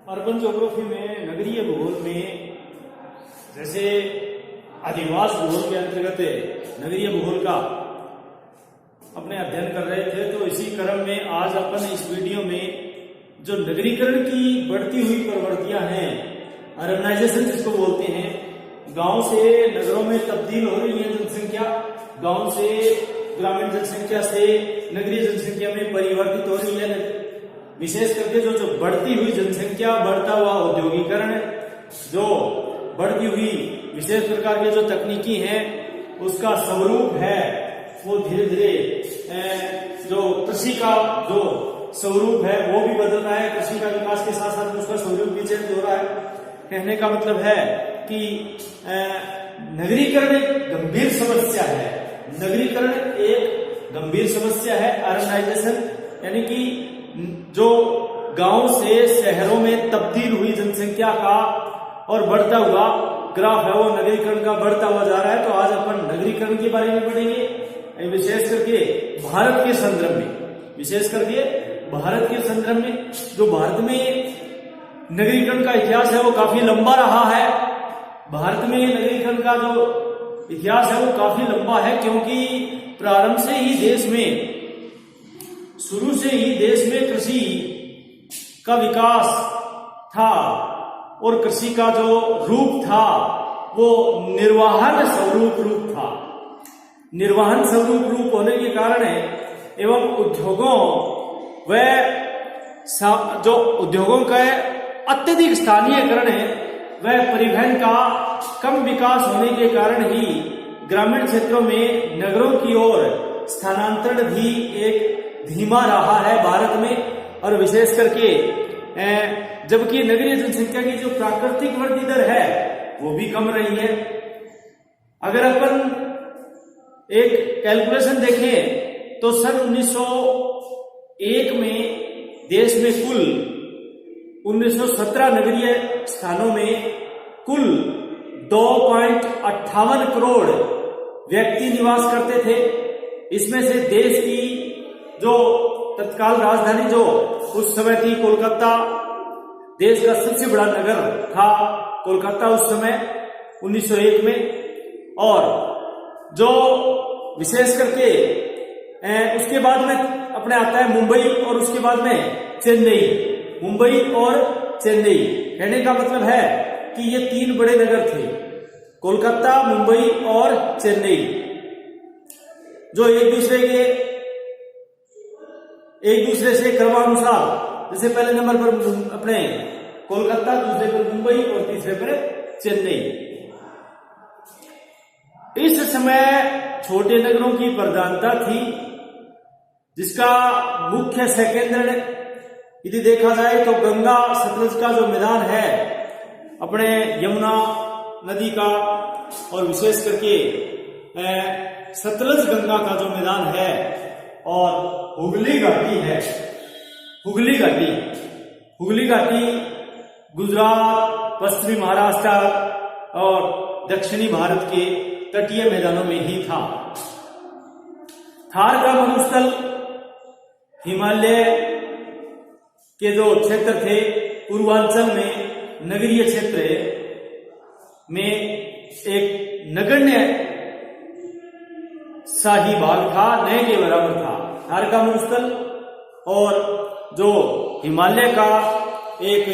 Urban geography में नगरीय भूगोल में जैसे अधिवास भूगोल के अंतर्गत नगरीय भूगोल का अपने अध्ययन कर रहे थे, तो इसी क्रम में आज अपन इस वीडियो में जो नगरीकरण की बढ़ती हुई प्रवृत्तियां हैं, अर्बनाइजेशन जिसको बोलते हैं, गांव से नगरों में तब्दील हो रही है जनसंख्या, गांव से ग्रामीण जनसंख्या से नगरीय जनसंख्या में परिवर्तित हो रही है। विशेष करके जो बढ़ती हुई जनसंख्या, बढ़ता हुआ औद्योगिकरण, जो बढ़ती हुई विशेष प्रकार के जो तकनीकी हैं, उसका स्वरूप है वो धीरे धीरे जो कृषि का जो स्वरूप है वो भी बदल रहा है। कृषि का विकास के साथ साथ उसका स्वरूप भी चेंज हो रहा है। कहने का मतलब है कि नगरीकरण एक गंभीर समस्या है। नगरीकरण एक गंभीर समस्या है। अर्बनाइजेशन यानी कि जो गांव से शहरों में तब्दील हुई जनसंख्या का और बढ़ता हुआ ग्राफ है वो नगरीकरण का बढ़ता हुआ जा रहा है। तो आज अपन नगरीकरण के बारे में पढ़ेंगे, विशेष करके भारत के संदर्भ में, विशेष करके भारत के संदर्भ में। जो भारत में नगरीकरण का इतिहास है वो काफी लंबा रहा है। भारत में नगरीकरण का जो इतिहास है वो काफी लंबा है, क्योंकि प्रारंभ से ही देश में, शुरू से ही देश में कृषि का विकास था और कृषि का जो रूप था वो निर्वहन स्वरूप रूप था। निर्वहन स्वरूप रूप होने के कारण एवं उद्योगों व जो उद्योगों का अत्यधिक स्थानीयकरण है वह परिवहन का कम विकास होने के कारण ही ग्रामीण क्षेत्रों में नगरों की ओर स्थानांतरण भी एक धीमा रहा है भारत में। और विशेष करके जबकि नगरीय जनसंख्या की जो प्राकृतिक वृद्धि दर है वो भी कम रही है। अगर अपन एक कैलकुलेशन देखें तो सन 1901 में देश में कुल 1917 नगरीय स्थानों में कुल 2.58 करोड़ व्यक्ति निवास करते थे। इसमें से देश की जो तत्काल राजधानी जो उस समय थी कोलकाता, देश का सबसे बड़ा नगर था कोलकाता उस समय 1901 में। और जो विशेष करके उसके बाद में अपने आता है मुंबई और उसके बाद में चेन्नई। मुंबई और चेन्नई कहने का मतलब है कि ये तीन बड़े नगर थे, कोलकाता, मुंबई और चेन्नई, जो एक दूसरे से क्रमानुसार, जैसे पहले नंबर पर अपने कोलकाता, दूसरे पर मुंबई और तीसरे पर चेन्नई। इस समय छोटे नगरों की प्रधानता थी, जिसका मुख्य सकेंद्र यदि देखा जाए तो गंगा सतलज का जो मैदान है, अपने यमुना नदी का और विशेष करके सतलज गंगा का जो मैदान है, और हुगली घाटी है। हुगली घाटी गुजरात, पश्चिमी महाराष्ट्र और दक्षिणी भारत के तटीय मैदानों में ही था। थार का मरुस्थल, हिमालय के जो क्षेत्र थे, पूर्वांचल में नगरीय क्षेत्र में एक नगण्य शाही भाग था, नए के बराबर था थार का मरुस्थल। और जो हिमालय का एक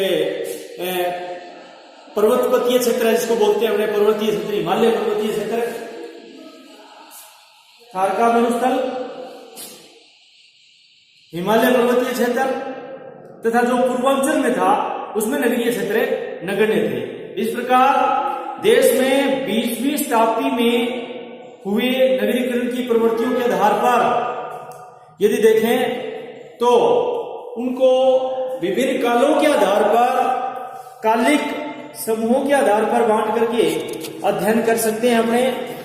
पर्वतीय क्षेत्र है, जिसको बोलते हैं अपने पर्वतीय क्षेत्र, हिमालय पर्वतीय क्षेत्र, थार का मरुस्थल, हिमालय पर्वतीय क्षेत्र, तथा जो पूर्वांचल में था उसमें नगरीय क्षेत्र नगण्य थे। इस प्रकार देश में 20वीं शताब्दी में हुए नगरीकरण की प्रवृत्तियों के आधार पर यदि देखें तो उनको विभिन्न कालों के आधार पर, कालिक समूहों के आधार पर बांट करके अध्ययन कर सकते हैं। अपने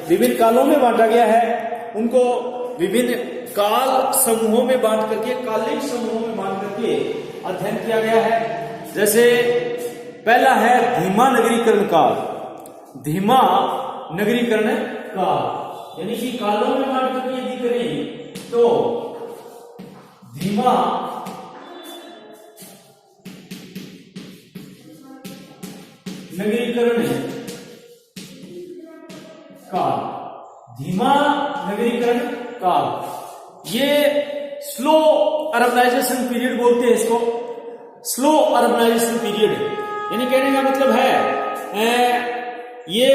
विभिन्न कालों में बांटा गया है, उनको विभिन्न काल समूहों में बांट करके, कालिक समूहों में बांट करके अध्ययन किया गया है। जैसे पहला है धीमा नगरीकरण काल। धीमा नगरीकरण काल यानी कि कालों में बांट करके यदि करें तो धीमा नगरीकरण काल, धीमा नगरीकरण काल, ये स्लो अर्बनाइजेशन पीरियड बोलते हैं इसको, स्लो अर्बनाइजेशन पीरियड। यानी कहने का मतलब है ये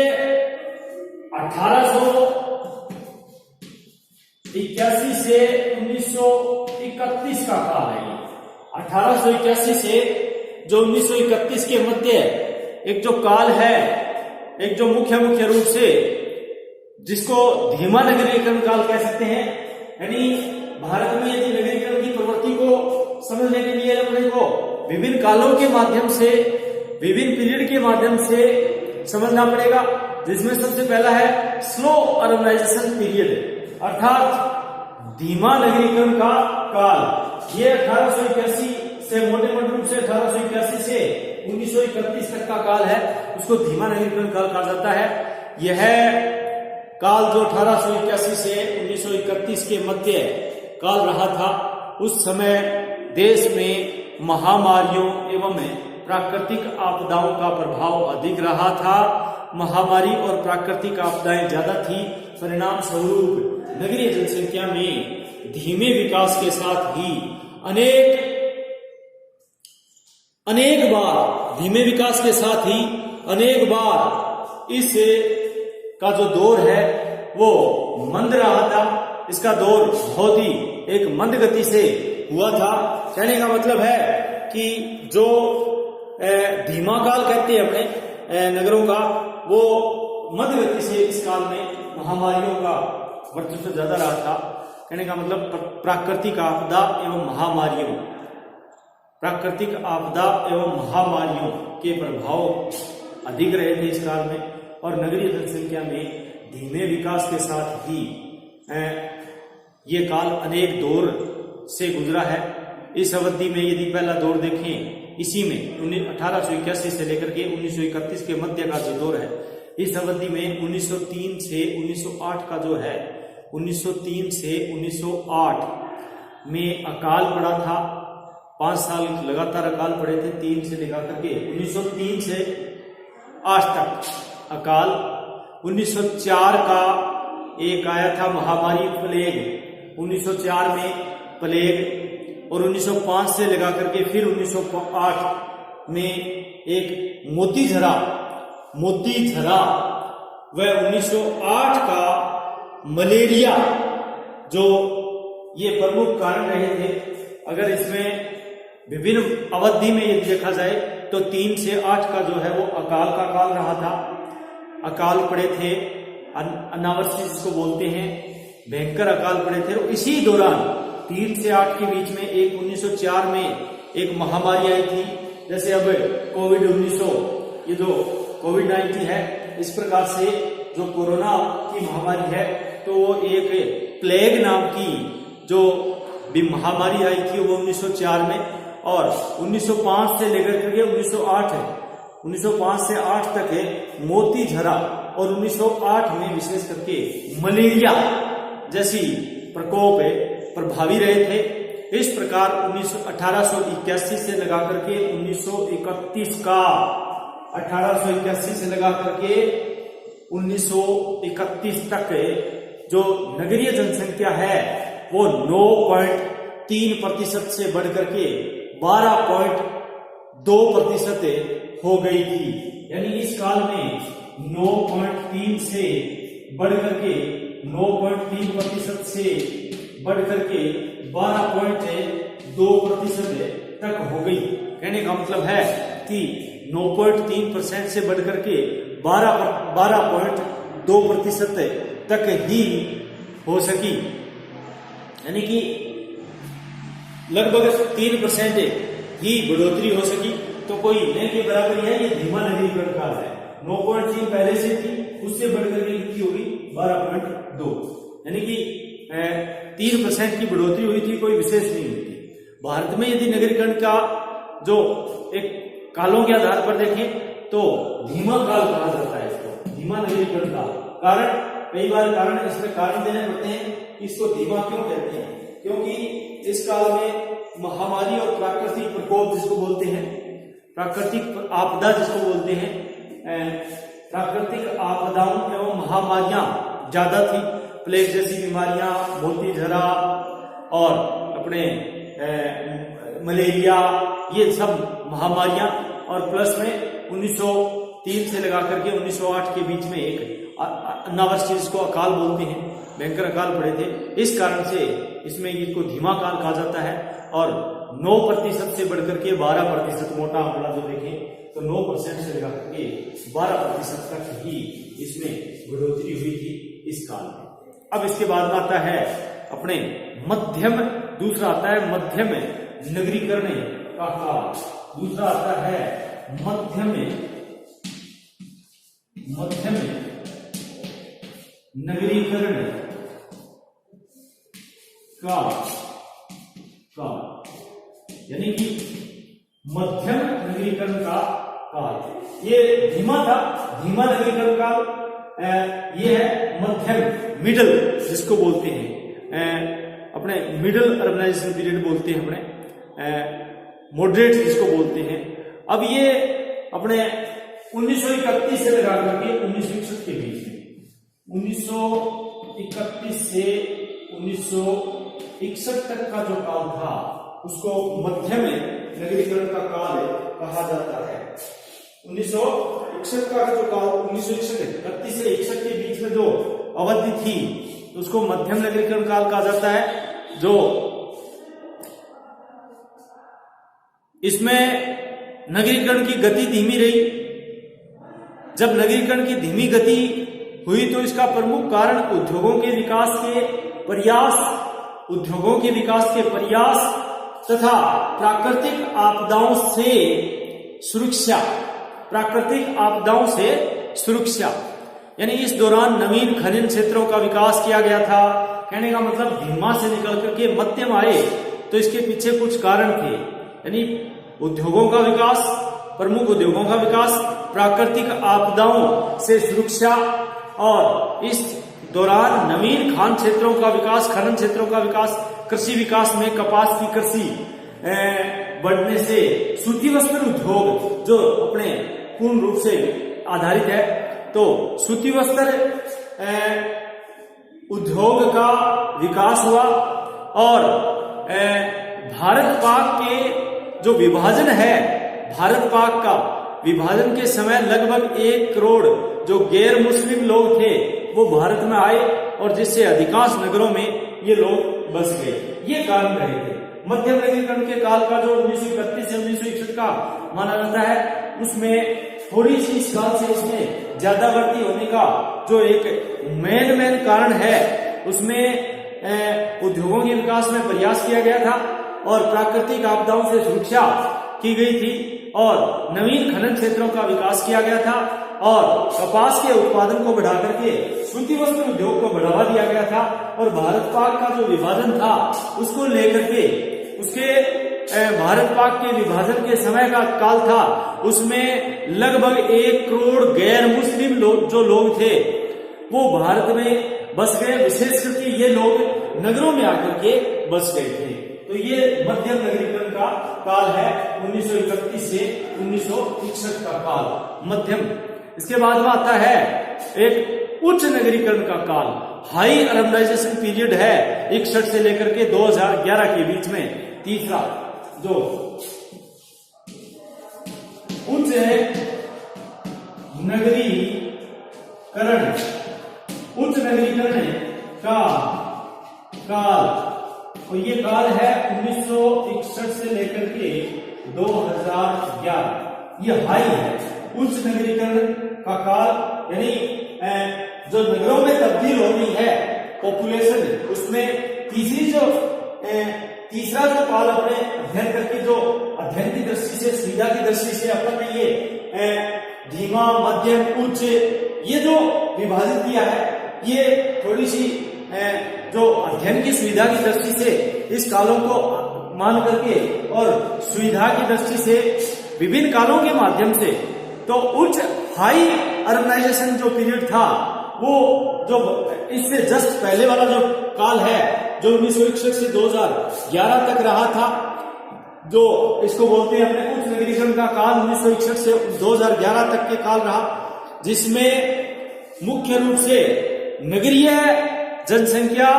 1881 से 1931 का काल है। 1881 से जो 1931 के मध्य एक जो काल है, एक जो मुख्य रूप से जिसको धीमा नगरीकरण काल कह सकते हैं। यानी भारत में यदि नगरीकरण की प्रवृत्ति को समझने के लिए अपने को विभिन्न कालों के माध्यम से, विभिन्न पीरियड के माध्यम से समझना पड़ेगा, जिसमें सबसे पहला है स्लो अर्बनाइजेशन पीरियड, अर्थात धीमा नगरीकरण का काल। ये 1881 से मोटे रूप से 1881 से 1931 तक का काल है, उसको धीमा नगरीकरण काल कहा जाता है। यह काल जो 1881 से 1931 के मध्य काल रहा था, उस समय देश में महामारियों एवं प्राकृतिक आपदाओं का प्रभाव अधिक रहा था। महामारी और प्राकृतिक आपदाएं ज्यादा थी, परिणाम स्वरूप नगरीय जनसंख्या में धीमे विकास के साथ ही अनेक बार, धीमे विकास के साथ ही अनेक बार इस का जो दौर है वो मंद रहा था। इसका दौर बहुत ही एक मंद गति से हुआ था। कहने का मतलब है कि जो धीमा काल कहते हैं अपने नगरों का, वो मंद गति से इस काल में महामारियों का वर्चस्व ज्यादा रहा था। कहने का मतलब प्राकृतिक आपदा एवं महामारियों, प्राकृतिक आपदा एवं महामारियों के प्रभाव अधिक रहे थे इस काल में, और नगरीय जनसंख्या में धीमे विकास के साथ ही ये काल अनेक दौर से गुजरा है। इस अवधि में यदि पहला दौर देखें, इसी में 1881 से लेकर के 1931 के मध्य का जो दौर है, इस अवधि में 1903 से 1908 का जो है, 1903 से 1908 में अकाल पड़ा था। 5 साल लगातार अकाल पड़े थे, 3 से लेकर के 1903 से आज तक अकाल। 1904 का एक आया था महामारी प्लेग, 1904 में प्लेग, और 1905 से लगा करके फिर 1908 में एक मोती झरा, वह 1908 का मलेरिया, जो ये प्रमुख कारण रहे थे। अगर इसमें विभिन्न अवधि में यदि देखा जाए तो 3 से 8 का जो है वो अकाल का काल रहा था। अकाल पड़े थे, अनावृष्टि जिसको बोलते हैं, भयंकर अकाल पड़े थे। और इसी दौरान 3 से 8 के बीच में एक 1904 में एक महामारी आई थी, जैसे अब कोविड-19, ये जो कोविड-19 है, इस प्रकार से जो कोरोना की महामारी है, तो वो एक प्लेग नाम की जो भी महामारी आई थी वो 1904 में, और 1905 से लेकर के 1905 से 8 तक है मोती झरा, और 1908 में विशेष करके मलेरिया जैसी प्रकोप प्रभावी रहे थे। इस प्रकार 1881 से लगा करके 1931 का, 1881 से लगा करके 1931 तक जो नगरीय जनसंख्या है वो 9.3% से बढ़कर के 12.2% हो गई थी। यानी इस काल में 9.3 से बढ़कर के 9.3% से बढ़कर के 12.2% तक हो गई। कहने का मतलब है कि 9.3% से बढ़कर के 12.2% तक ही हो सकी। यानी कि लगभग 3% ही बढ़ोतरी हो सकी। तो कोई न के बराबर है, ये धीमा नगरीकरण काल है। 9.3 पहले से थी, उससे बढ़कर के कितनी होगी 12.2, यानी कि 3% की बढ़ोतरी हुई थी, कोई विशेष नहीं हुई थी। भारत में यदि नगरीकरण का जो एक कालों के आधार पर देखें तो धीमा काल कहा जाता है इसको, धीमा नगरीकरण काल। कारण कई बार इसमें कारण देने पड़ते हैं, इसको धीमा क्यों कहते हैं, क्योंकि इस काल में महामारी और प्राकृतिक प्रकोप जिसको बोलते हैं, प्राकृतिक आपदा जिसको बोलते हैं, प्राकृतिक आपदाओं एवं महामारियां ज्यादा थी। प्लेग जैसी बीमारियां, मोती झरा और अपने मलेरिया, ये सब महामारियां। और प्लस में 1903 से लगा करके 1908 के बीच में एक अनावृष्टि, जिसको अकाल बोलते हैं, भयंकर अकाल पड़े थे। इस कारण से इसमें इसको धीमा काल कहा जाता है। और 9% से बढ़कर के 12%, मोटा आंकड़ा जो देखें तो 9% से लगा करके 12% तक ही इसमें बढ़ोतरी हुई थी इस काल में। अब इसके बाद आता है अपने मध्यम, दूसरा आता है मध्यम नगरीकरण का काल। दूसरा आता है मध्यम नगरीकरण का काल, यानी कि मध्यम नगरीकरण का काल। ये धीमा था, धीमा नगरीकरण काल। ये है मध्यम, मिडल जिसको बोलते हैं, अपने मिडल अर्बनाइजेशन पीरियड बोलते हैं, अपने मॉडरेट जिसको बोलते हैं। अब ये अपने 1931 से लगा करके 1961 के बीच में, 1931 से 1961 तक का जो काल था उसको मध्यम नगरीकरण का काल कहा जाता है। 1961 का जो काल, 1931 से 61 के बीच में जो अवधि थी उसको मध्यम नगरीकरण काल कहा जाता है। जो इसमें नगरीकरण की गति धीमी रही। जब नगरीकरण की धीमी गति हुई तो इसका प्रमुख कारण उद्योगों के विकास के प्रयास तथा प्राकृतिक आपदाओं से सुरक्षा, यानी इस दौरान नवीन खनन क्षेत्रों का विकास किया गया था। कहने का मतलब धीमा से निकल करके मध्यम आए तो इसके पीछे कुछ कारण थे, यानी उद्योगों का विकास, प्रमुख उद्योगों का विकास, प्राकृतिक आपदाओं से सुरक्षा, और इस दौरान नवीन खान क्षेत्रों का विकास, खनन क्षेत्रों का विकास, कृषि विकास में कपास की कृषि बढ़ने से सूती वस्त्र उद्योग जो अपने पूर्ण रूप से आधारित है, तो सूती वस्त्र उद्योग का विकास हुआ। और भारत पाक के जो विभाजन है, भारत पाक का विभाजन के समय लगभग 1 करोड़ जो गैर मुस्लिम लोग थे वो भारत में आए, और जिससे अधिकांश नगरों में ये लोग बस गए। ये कारण रहे थे। मध्यम नगरीकरण के काल का जो 1931 से 1961 का माना जाता है, उसमें थोड़ी सी इस काल से इसमें ज्यादा वृद्धि होने का जो एक मेन कारण है, उसमें उद्योगों के विकास में प्रयास किया गया था और प्राकृतिक आपदाओं से सुरक्षा की गई थी, और नवीन खनन क्षेत्रों का विकास किया गया था, और कपास के उत्पादन को बढ़ा करके सूती वस्त्र उद्योग को बढ़ावा दिया गया था। और भारत पाक का जो विभाजन था उसको लेकर के, उसके भारत पाक के विभाजन के समय का काल था, उसमें लगभग 1 करोड़ गैर मुस्लिम लोग थे वो भारत में बस गए। विशेष करके ये लोग नगरों में आकर के बस गए थे। तो ये मध्यम नगरीकरण का काल है, 1931 से 1961 का काल मध्यम। इसके बाद में आता है एक उच्च नगरीकरण का काल, हाई अर्बनाइजेशन पीरियड है, 61 से लेकर के 2011 के बीच में। तीसरा जो उच्च नगरीकरण का काल, और ये काल है 1961 से लेकर के 2011। ये हाई है, उच्च नगरीकरण का काल, यानी जो नगरों में तब्दील हो रही है पॉपुलेशन, उसमें तीसरा जो काल अपने अध्ययन करके, जो अध्ययन की दृष्टि से, सुविधा की दृष्टि से अपन ने ये धीमा, मध्यम, उच्च, ये जो विभाजित किया है, ये थोड़ी सी जो अध्ययन की सुविधा की दृष्टि से इस कालों को मान करके और सुविधा की दृष्टि से विभिन्न कालों के माध्यम से, तो उच्च हाई अर्बनाइजेशन जो पीरियड था वो जो इससे जस्ट पहले वाला जो काल है, जो 1961 से 2011 तक रहा था, जो इसको बोलते हैं अपने उच्च नगरीकरण का काल 1961 से 2011 तक के काल रहा, जिसमें मुख्य रूप से नगरीय जनसंख्या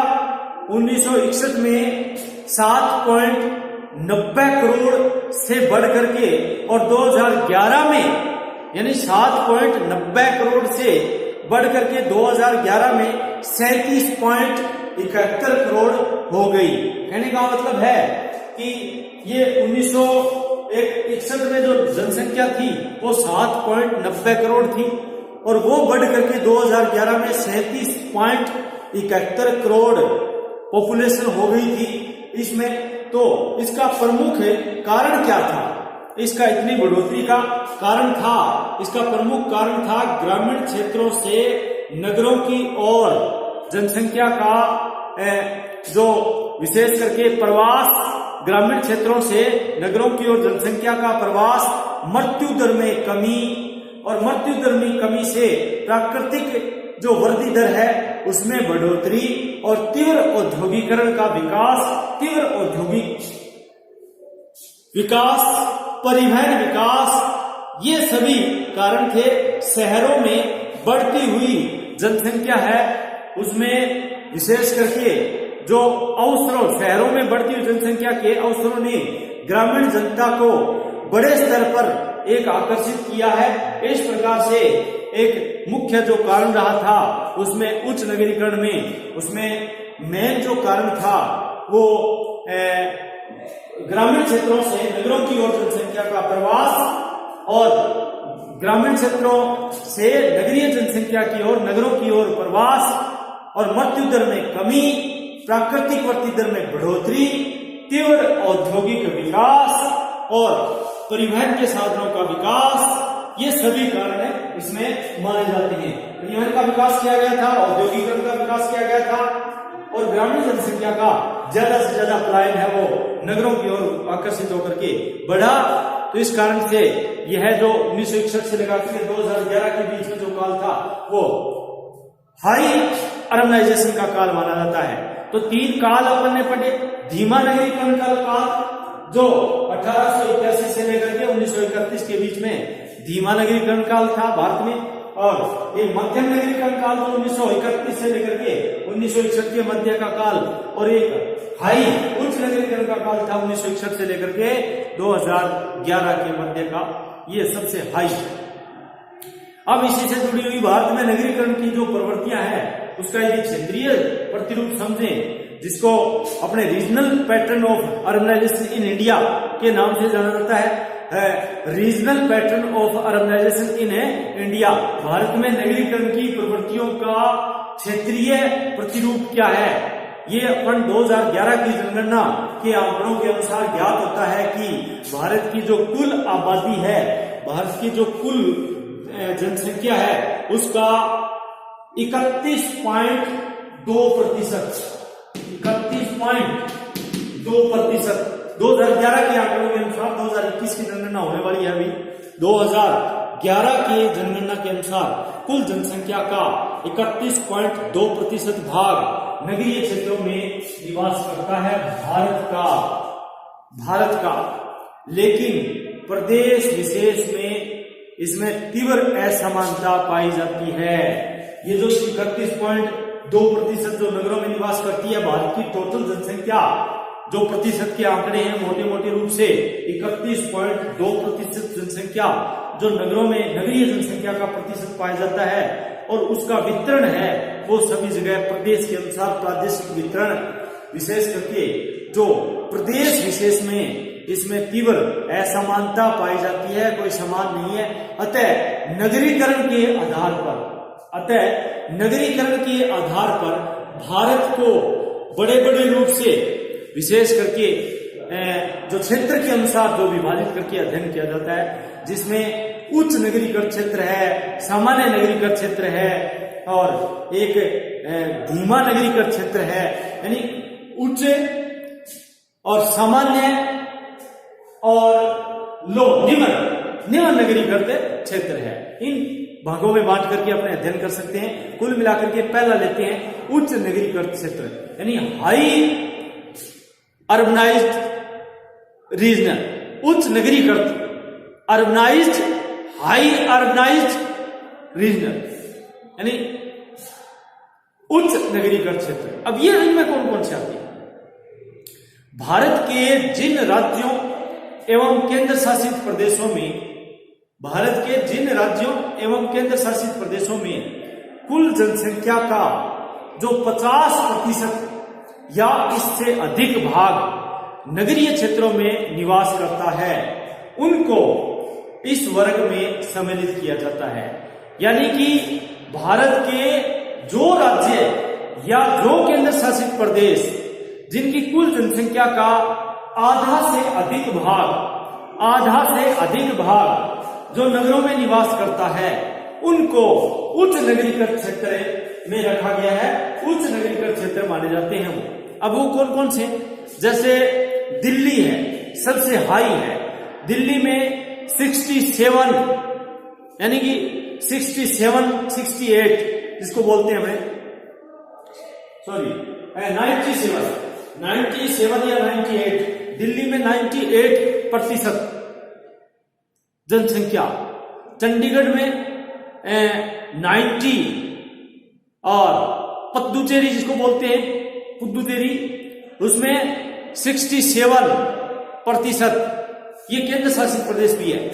1961 में 7.90 करोड़ से बढ़ करके और 2011 में यानी 7.90 करोड़ से बढ़ करके 2011 में 37.71 करोड़ हो गई। कहने का मतलब है कि ये 1961 में जो जनसंख्या थी वो 7.90 करोड़ थी और वो बढ़ करके 2011 में 37.71 करोड़ पॉपुलेशन हो गई थी इसमें। तो इसका प्रमुख कारण क्या था? इसका इतनी बढ़ोतरी का कारण था, इसका प्रमुख कारण था ग्रामीण क्षेत्रों से नगरों की ओर जनसंख्या का जो विशेष करके प्रवास, ग्रामीण क्षेत्रों से नगरों की ओर जनसंख्या का प्रवास, मृत्यु दर में कमी और मृत्यु दर में कमी से प्राकृतिक जो वृद्धि दर है उसमें बढ़ोतरी और तीव्र औद्योगिकरण का विकास, तीव्र औद्योगिक विकास, परिवहन विकास, ये सभी कारण थे। शहरों में बढ़ती हुई जनसंख्या है उसमें विशेष करके जो अवसरों, शहरों में बढ़ती हुई जनसंख्या के अवसरों ने ग्रामीण जनता को बड़े स्तर पर एक आकर्षित किया है। इस प्रकार से एक मुख्य जो कारण रहा था उसमें उच्च नगरीकरण में, उसमें मेन जो कारण था वो ग्रामीण क्षेत्रों से नगरों की ओर जनसंख्या का प्रवास और ग्रामीण क्षेत्रों से नगरीय जनसंख्या की ओर, नगरों की ओर प्रवास और मृत्यु दर में कमी, प्राकृतिक वृद्धि दर में बढ़ोतरी, तीव्र औद्योगिक विकास और परिवहन के साधनों का विकास, ये सभी कारण इसमें माने जाते हैं। परिवहन का विकास किया गया था, औद्योगिकरण का विकास किया गया था और ग्रामीण जनसंख्या का ज्यादा से ज्यादा पलायन है वो नगरों की ओर आकर्षित होकर के बढ़ा। तो इस कारण से यह जो 1961 से लेकर 2011 के बीच में जो काल था वो हाई अर्बनाइजेशन का काल माना जाता है। तो तीन काल अपन ने पढ़े। धीमा नगरीकरण का काल जो 1881 से लेकर के 1931 के बीच में धीमा नगरीकरण काल था भारत में, और एक मध्यम नगरीकरण काल जो 1931 से लेकर के 1961 के मध्य का काल, और एक हाई उच्च नगरीकरण का काल था 1961 से लेकर के 2011 के मध्य का, ये सबसे हाई। अब इसी से जुड़ी हुई भारत में नगरीकरण की जो प्रवृत्तियां हैं उसका एक क्षेत्रीय प्रतिरूप समझें, जिसको अपने regional pattern of urbanization in India के नाम से जाना जाता है। Regional pattern of urbanization in India, Bharat में नगरीकरण की प्रवृत्तियों का क्षेत्रीय प्रतिरूप क्या है? ये अपन 2011 की जनगणना के आंकड़ों के अनुसार ज्ञात होता है कि भारत की जो कुल आबादी है, भारत की जो कुल जनसंख्या है उसका 31.2%, 31.2%। 2011 के आंकड़ों के अनुसार 2021 की जनगणना होने वाली है अभी। 2011 की जनगणना के अनुसार कुल जनसंख्या का 31.2% भाग नगरीय क्षेत्रों में निवास करता है भारत का। लेकिन प्रदेश विशेष में इसमें तीव्र असमानता पाई जाती है। ये जो 31.2% जो नगरों में निवास करती है भारत की टोटल जनसंख्या, जो प्रतिशत के आंकड़े हैं मोटे मोटे रूप से 31.2% जनसंख्या जो नगरों में नगरीय जनसंख्या का प्रतिशत पाया जाता है, और उसका वितरण है वो सभी जगह प्रदेश के अनुसार प्रादेशिक वितरण, विशेष करके जो प्रदेश विशेष में इसमें तीव्र असमानता पाई जाती है, कोई समान नहीं है। अतः नगरीकरण के आधार पर भारत को बड़े बड़े रूप से विशेष करके जो क्षेत्र के अनुसार जो विभाजित करके अध्ययन किया जाता है, जिसमें उच्च नगरीकरण क्षेत्र है, सामान्य नगरीकरण क्षेत्र है और एक धीमा नगरीकरण क्षेत्र है। यानी उच्च और सामान्य और निम्न नगरीकरण क्षेत्र है। इन भागों में बांट करके अपने अध्ययन कर सकते हैं। कुल मिलाकर के पहला लेते हैं उच्च नगरीकरण क्षेत्र, यानी हाई अर्बनाइज्ड रीजनल, उच्च नगरीकृत अर्बनाइज्ड, हाई अर्बनाइज्ड रीजनल, यानी उच्च नगरीकृत क्षेत्र। अब ये इनमें कौन कौन से आते हैं? भारत के जिन राज्यों एवं केंद्र शासित प्रदेशों में, भारत के जिन राज्यों एवं केंद्र शासित प्रदेशों में कुल जनसंख्या का जो 50% या इससे अधिक भाग नगरीय क्षेत्रों में निवास करता है, उनको इस वर्ग में सम्मिलित किया जाता है। यानी कि भारत के जो राज्य या जो केंद्र शासित प्रदेश जिनकी कुल जनसंख्या का आधा से अधिक भाग जो नगरों में निवास करता है, उनको उच्च नगरीकृत क्षेत्र में रखा गया है, उच्च नगरीकृत क्षेत्र माने जाते हैं वो। अब वो कौन कौन से? जैसे दिल्ली है, सबसे हाई है। दिल्ली में 67, यानी कि 67, 68 जिसको बोलते हैं हमें, सॉरी 97 या 98, दिल्ली में 98% जनसंख्या, चंडीगढ़ में 90, और पुदुचेरी जिसको बोलते हैं पुदुचेरी, उसमें 67%। ये केंद्र शासित प्रदेश भी है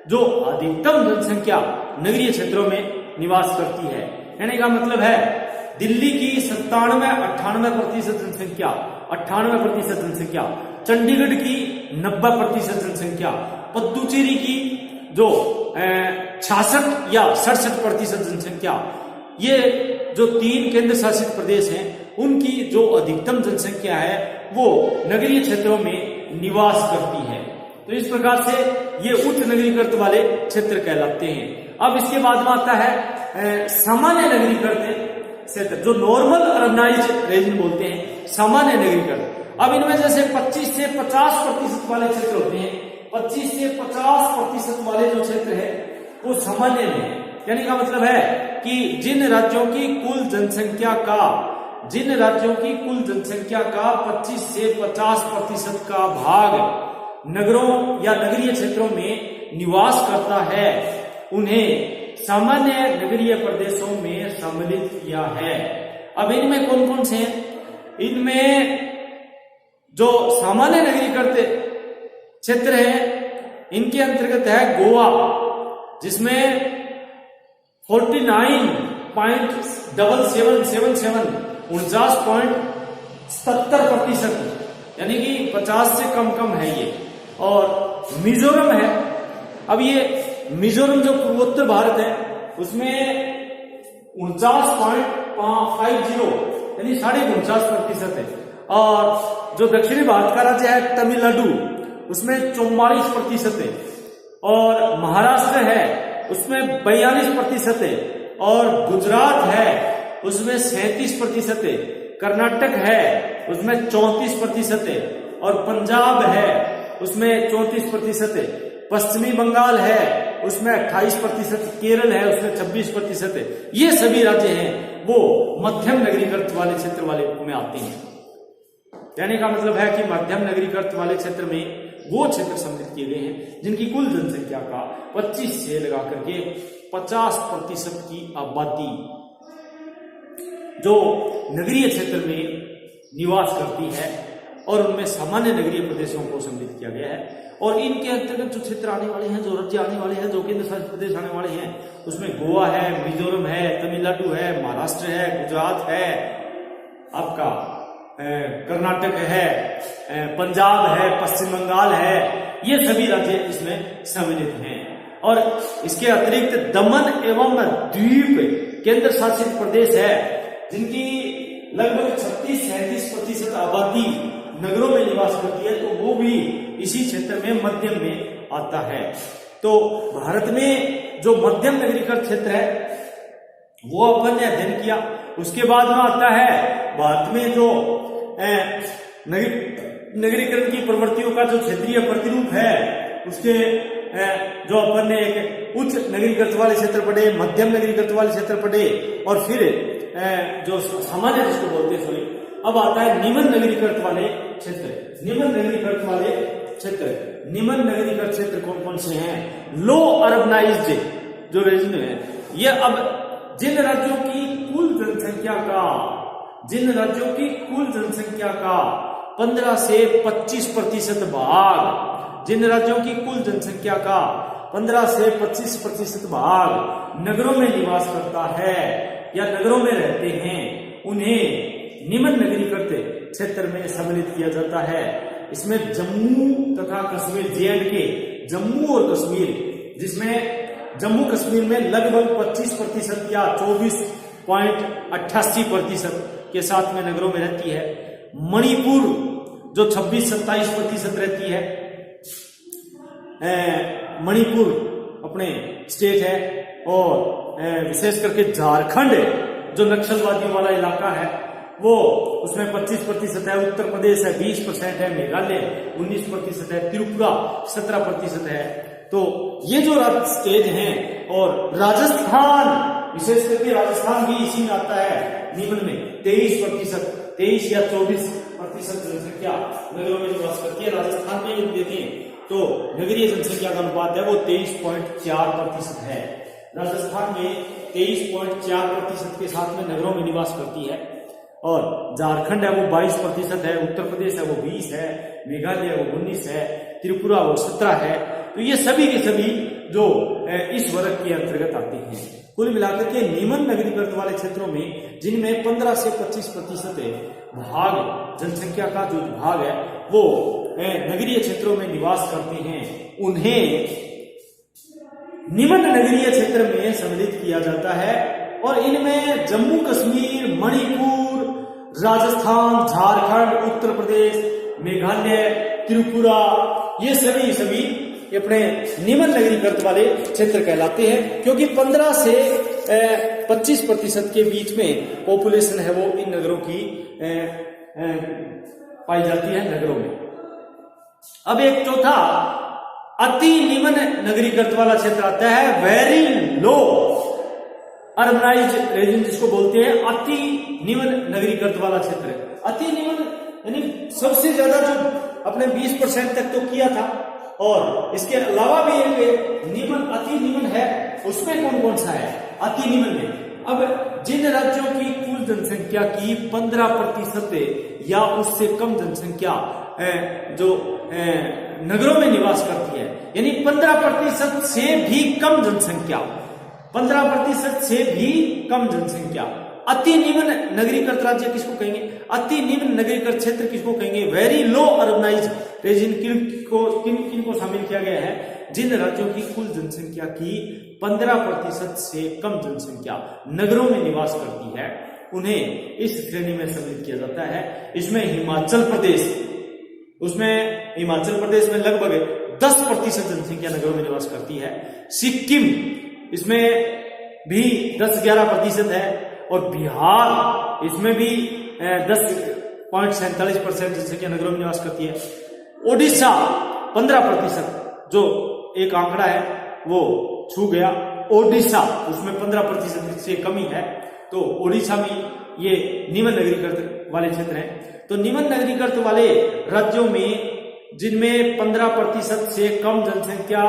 जो अधिकतम जनसंख्या नगरीय क्षेत्रों में निवास करती है। कहने का मतलब है दिल्ली की 97-98% जनसंख्या, 98% जनसंख्या, चंडीगढ़ की 90% जनसंख्या, पुदुचेरी की जो 66 या 67% जनसंख्या, ये जो 3 केंद्र शासित प्रदेश हैं उनकी जो अधिकतम जनसंख्या है वो नगरीय क्षेत्रों में निवास करती है। तो इस प्रकार से ये उच्च नगरीकृत वाले क्षेत्र कहलाते हैं। अब इसके बाद में आता है सामान्य नगरीकृत क्षेत्र, जो नॉर्मल अर्बनाइज्ड रीजन बोलते हैं, सामान्य नगरीकृत। अब इनमें जैसे 25 से 50% वाले क्षेत्र होते हैं, 25 से 50% वाले जो क्षेत्र है वो सामान्य में है। कहने का मतलब है कि जिन राज्यों की कुल जनसंख्या का 25 से 50% का भाग नगरों या नगरीय क्षेत्रों में निवास करता है, उन्हें सामान्य नगरीय प्रदेशों में सम्मिलित किया है। अब इनमें कौन कौन से हैं? इनमें जो सामान्य नगरीकृत क्षेत्र है, इनके अंतर्गत है गोवा, जिसमें 49.7777 49.77%, यानी कि 50 से कम है ये। और मिजोरम है। अब ये मिजोरम जो पूर्वोत्तर भारत है उसमें 49.50 यानी 49.5% है। और जो दक्षिणी भारत का राज्य है तमिलनाडु, उसमें 44% है। और महाराष्ट्र है उसमें 42% है। और गुजरात है उसमें 37% है। कर्नाटक है उसमें 34% है। और पंजाब है उसमें 34% है। पश्चिमी बंगाल है उसमें 28%, केरल है उसमें 26% है। ये सभी राज्य हैं वो मध्यम नगरीकृत वाले क्षेत्र वाले में आते हैं। कहने का मतलब है कि मध्यम नगरीकृत वाले क्षेत्र में वो क्षेत्र सम्मिलित किए गए हैं जिनकी कुल जनसंख्या का 25 से लगा करके 50% की आबादी जो नगरीय क्षेत्र में निवास करती है, और उनमें सामान्य नगरीय प्रदेशों को सम्मिलित किया गया है। और इनके अंतर्गत जो क्षेत्र आने वाले हैं, जो राज्य आने वाले हैं, जो केंद्र शासित प्रदेश आने वाले हैं, उसमें गोवा है, मिजोरम है, तमिलनाडु है, महाराष्ट्र है, गुजरात है, आपका कर्नाटक है, पंजाब है, पश्चिम बंगाल है, ये सभी राज्य इसमें सम्मिलित हैं। और इसके अतिरिक्त दमन एवं द्वीप केंद्र शासित प्रदेश है, जिनकी लगभग 36-37% आबादी नगरों में निवास करती है, तो वो भी इसी क्षेत्र में मध्यम में आता है। तो भारत में जो मध्यम नगरीकृत क्षेत्र है वो अपन ने अध्ययन किया। उसके बाद में आता है भारत में जो नगरीकरण की प्रवृत्तियों का जो क्षेत्रीय प्रतिरूप है, उसके जो अपन ने एक उच्च नगरीकृत वाले क्षेत्र पढ़े, मध्यम नगरीकृत वाले क्षेत्र पढ़े, और फिर जो सामान्य जिसको बोलते हैं, सॉरी, अब आता है निम्न नगरीकृत वाले क्षेत्र। निम्न नगरीकृत क्षेत्र कौन कौन से हैं? लो अर्बनाइज्ड जो रीजन है, ये अब जिन राज्यों की कुल जनसंख्या का 15 से 25% भाग, जिन राज्यों की कुल जनसंख्या का 15 से 25% भाग नगरों में निवास करता है या नगरों में रहते हैं, उन्हें निम्न नगरीकृत क्षेत्र में सम्मिलित किया जाता है। इसमें जम्मू तथा कश्मीर J&K, जम्मू और कश्मीर, जिसमें जम्मू कश्मीर में लगभग 25% या 24.88% के साथ में नगरों में रहती है। मणिपुर जो 26-27% रहती है, मणिपुर अपने स्टेट है। और विशेष करके झारखंड जो नक्सलवादियों वाला इलाका है वो उसमें 25% है। उत्तर प्रदेश है 20% है, मेघालय 19% है, त्रिपुरा 17% है। तो ये जो स्टेट हैं, और राजस्थान, विशेष करके राजस्थान भी इसी में आता है निम्न में, 23% या 24% जनसंख्या नगरों में निवास करती है। राजस्थान में यदि देखें तो नगरीय जनसंख्या का अनुपात है वो 23.4% है। राजस्थान में 23.4% के साथ में नगरों में निवास करती है। और झारखंड है वो 22% है, उत्तर प्रदेश है वो 20 है, मेघालय वो 19 है, त्रिपुरा वो 17 है। तो ये सभी के सभी जो इस वर्ग के अंतर्गत आते हैं। कुल मिलाकर के निम्न नगरीकृत वाले क्षेत्रों में, जिनमें 15 से 25% भाग जनसंख्या का जो भाग है वो नगरीय क्षेत्रों में निवास करते हैं, उन्हें निम्न नगरीय क्षेत्र में सम्मिलित किया जाता है। और इनमें जम्मू कश्मीर, मणिपुर, राजस्थान, झारखंड, उत्तर प्रदेश, मेघालय, त्रिपुरा, ये सभी अपने निम्न नगरीकृत वाले क्षेत्र कहलाते हैं, क्योंकि 15 से 25% के बीच में पॉपुलेशन है वो इन नगरों की पाई जाती है नगरों में। अब एक चौथा अति निम्न नगरीकृत वाला क्षेत्र आता है, वेरी लो अर्बनाइज्ड रीजन जिसको बोलते हैं। अति निम्न नगरीकृत वाला क्षेत्र, अति निम्न यानी सबसे ज्यादा जो अपने 20% तक तो किया था, और इसके अलावा भी एक निम्न अति निम्न है, उसमें कौन कौन सा है अति निम्न में। अब जिन राज्यों की कुल जनसंख्या की 15% या उससे कम जनसंख्या जो नगरों में निवास करती है, यानी 15% से भी कम जनसंख्या, 15% से भी कम जनसंख्या, अति निम्न नगरीकृत राज्य किसको कहेंगे, अति निम्न नगरीकृत क्षेत्र किसको कहेंगे, वेरी लो अर्बनाइज्ड रीजन किन को शामिल किया गया है, जिन राज्यों की कुल जनसंख्या की 15% से कम जनसंख्या नगरों में निवास करती है, उन्हें इस श्रेणी में सम्मिलित किया जाता है। इसमें हिमाचल प्रदेश में लगभग 10% जनसंख्या नगरों में निवास करती है। सिक्किम इसमें भी 10-11% है, और बिहार इसमें भी 10.47% जनसंख्या नगरों में निवास करती है। ओडिशा 15%, जो एक आंकड़ा है वो छू गया, ओडिशा उसमें 15% से कमी है। तो ओडिशा में ये निम्न नगरीकृत वाले क्षेत्र हैं। तो निम्न नगरीकृत वाले राज्यों में जिनमें 15% से कम जनसंख्या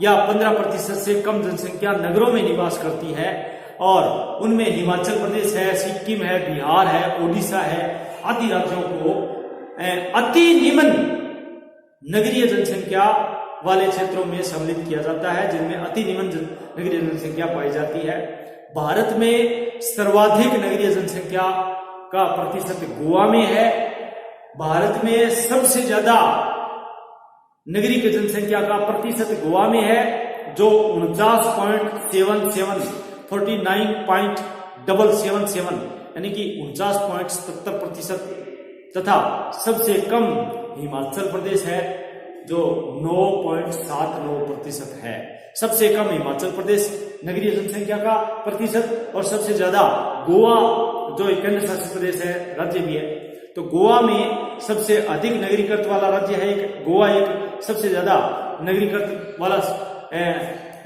या 15% से कम जनसंख्या नगरों में निवास करती है, और उनमें हिमाचल प्रदेश है, सिक्किम है, बिहार है, ओडिशा है, आदि राज्यों को अति निम्न नगरीय जनसंख्या वाले क्षेत्रों में सम्मिलित किया जाता है, जिनमें अति निम्न नगरीय जनसंख्या पाई जाती है। भारत में सर्वाधिक नगरीय जनसंख्या का प्रतिशत गोवा में है। भारत में सबसे ज्यादा नगरीय जनसंख्या का प्रतिशत गोवा में है, जो 49.777 यानी कि 49.77%, तथा सबसे कम हिमाचल प्रदेश है जो 9.79% है। सबसे कम हिमाचल प्रदेश नगरीय जनसंख्या का प्रतिशत, और सबसे ज्यादा गोवा जो एक केंद्र शासित प्रदेश है, राज्य भी है। तो गोवा में सबसे अधिक नगरीकृत वाला राज्य है, गोवा एक सबसे ज्यादा नगरीकृत वाला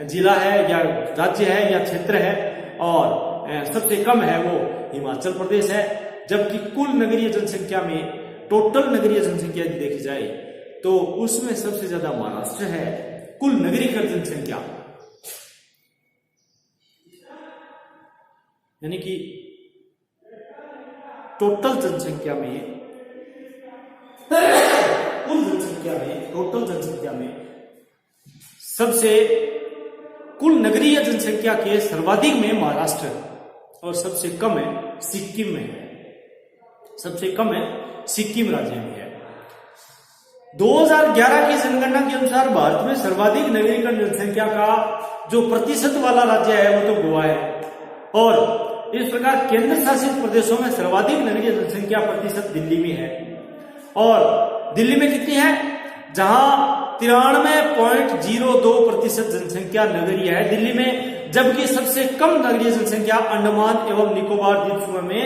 जिला है या राज्य है या क्षेत्र है, और सबसे कम है वो हिमाचल प्रदेश है। जबकि कुल नगरीय जनसंख्या में, टोटल नगरीय जनसंख्या यदि देखी जाए तो उसमें सबसे ज्यादा महाराष्ट्र है, कुल नगरीकृत जनसंख्या, यानी कि टोटल जनसंख्या में, टोटल जनसंख्या में सबसे कुल नगरीय जनसंख्या के सर्वाधिक में महाराष्ट्र और सबसे कम है सिक्किम में है, सबसे कम है सिक्किम राज्य में है। 2011 की जनगणना के अनुसार भारत में सर्वाधिक नगरीकरण जनसंख्या का जो प्रतिशत वाला राज्य है वो तो गोवा है, और इस प्रकार केंद्र शासित प्रदेशों में सर्वाधिक नगरीय जनसंख्या प्रतिशत दिल्ली में है। और दिल्ली में कितनी है, जहां 93.02% जनसंख्या नगरीय है दिल्ली में, जबकि सबसे कम नगरीय जनसंख्या अंडमान एवं निकोबार द्वीप समूह में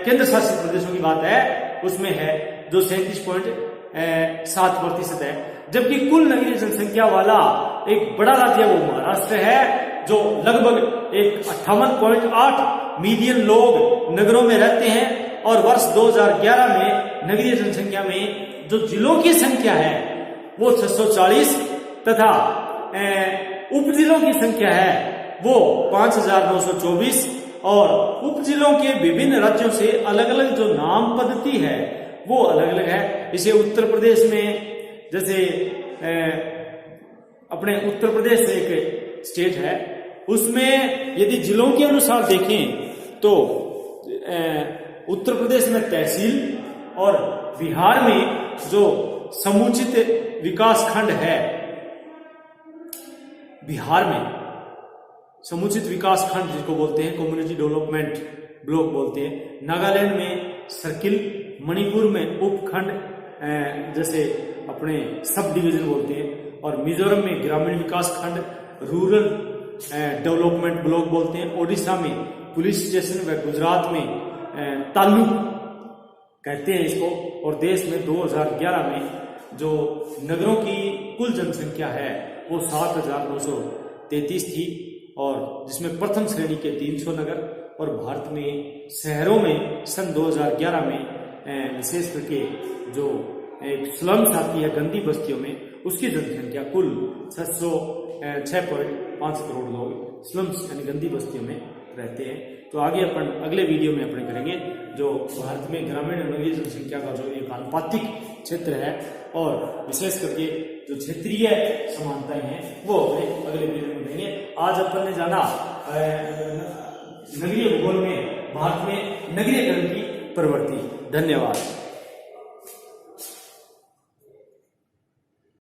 केंद्र शासित प्रदेशों की बात है उसमें है, जो 37.7% है। जबकि कुल नगरीय जनसंख्या वाला एक बड़ा राज्य वो महाराष्ट्र है, जो लगभग 58.8 मिलियन लोग नगरों में रहते हैं। और वर्ष 2011 में नगरीय जनसंख्या में जो जिलों की संख्या है वो 640 तथा उपजिलों की संख्या है वो 5924, और उपजिलों के विभिन्न राज्यों से अलग अलग जो नाम पद्धति है वो अलग अलग है। इसे उत्तर प्रदेश में, जैसे अपने उत्तर प्रदेश एक स्टेट है, उसमें यदि जिलों के अनुसार देखें तो उत्तर प्रदेश में तहसील, और बिहार में जो समुचित विकास खंड है, बिहार में समुचित विकास खंड जिसको बोलते हैं कम्युनिटी डेवलपमेंट ब्लॉक बोलते हैं, नागालैंड में सर्किल, मणिपुर में उपखंड जैसे अपने सब डिवीजन बोलते हैं, और मिजोरम में ग्रामीण विकास खंड रूरल डेवलपमेंट ब्लॉक बोलते हैं, ओडिशा में पुलिस स्टेशन व गुजरात में तालुक कहते हैं इसको। और देश में 2011 में जो नगरों की कुल जनसंख्या है वो 7,933 थी, और जिसमें प्रथम श्रेणी के 300 नगर, और भारत में शहरों में सन 2011 में विशेष करके जो एक स्लम्स आती है गंदी बस्तियों में, उसकी जनसंख्या कुल 6.5 करोड़ लोग स्लम्स यानी गंदी बस्तियों में रहते हैं। तो आगे अपन अगले वीडियो में अपन करेंगे जो भारत में ग्रामीण और नगरीय जनसंख्या का जो एक आनुपातिक क्षेत्र है, और विशेष करके जो क्षेत्रीय समानताएं हैं वो अपने अगले वीडियो में देंगे। आज अपन ने जाना नगरीय भूगोल में भारत में नगरीकरण की प्रवृत्ति। धन्यवाद।